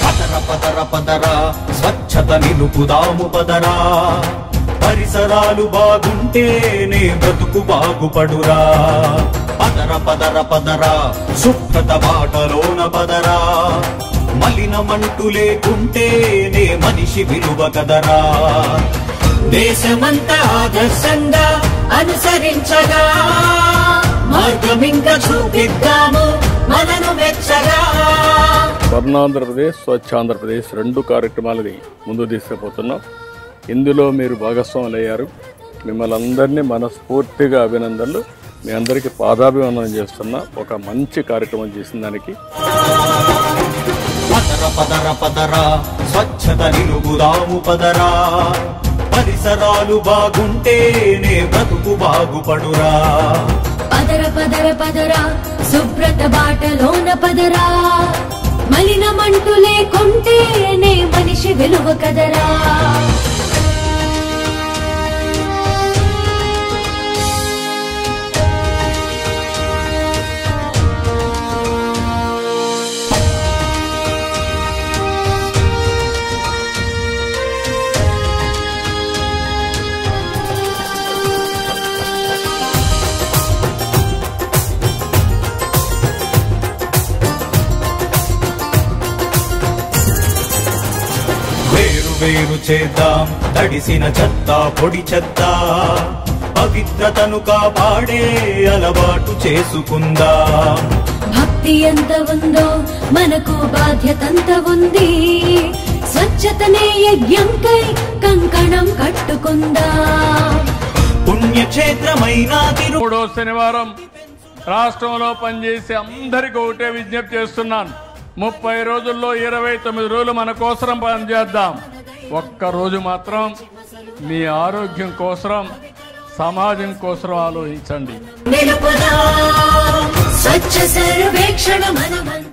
పదర పదర పదర స్వచ్ఛత నిలుపుదాము పదరా, పరిసరాలు బాగుంటేనే బ్రతుకు బాగుపడురా. పదర పదర పదర శుభ్రత బాటలోన పదరా, మలినమంటూ లేకుంటేనే మనిషి విలువ కదరా. దేశమంతా ఆదర్శంగా అనుసరించగా, మార్గమింక చూపిద్దాము మనను మెచ్చగా. స్వర్ణాంధ్రప్రదేశ్, స్వచ్ఛాంధ్రప్రదేశ్ 2 కార్యక్రమాలని ముందు తీసుకుపోతున్నాం. ఇందులో మీరు భాగస్వాములయ్యారు. మిమ్మల్ని అందరినీ మనస్ఫూర్తిగా అభినందనలు. మీ అందరికీ పాదాభివందనం చేస్తున్నా ఒక మంచి కార్యక్రమం చేసిన దానికి. పదర పదర పదర స్వచ్ఛత నిలుపుదాము పదరా, పరిసరాలు బాగుంటేనే బ్రతుకు బాగుపడురా. పదర పదర పదర శుభ్రత బాటలోన పదరా, మలినమంటూ లేకుంటేనే మనిషి విలువ కదరా. వేరు చేద్దాం తడిసిన చెత్త పొడి చెత్త, పవిత్రతను కాపాడే అలవాటు చేసుకుందాం. భక్తి ఎంత ఉందో మనకు బాధ్యతంత ఉంది, స్వచ్ఛతనే యజ్ఞంకై కంకణం కట్టుకుందాం. పుణ్యక్షేత్రమైన మూడో శనివారం రాష్ట్రంలో పనిచేసి అందరికీ ఒకటే విజ్ఞప్తి చేస్తున్నాను. 30 రోజుల్లో 29 రోజులు మన కోసం పనిచేద్దాం. ఒక్కరోజు మాత్రం మీ ఆరోగ్యం కోసం, సమాజం కోసం ఆలోచించండి. స్వచ్ఛ సర్వేక్షణ మనమంతా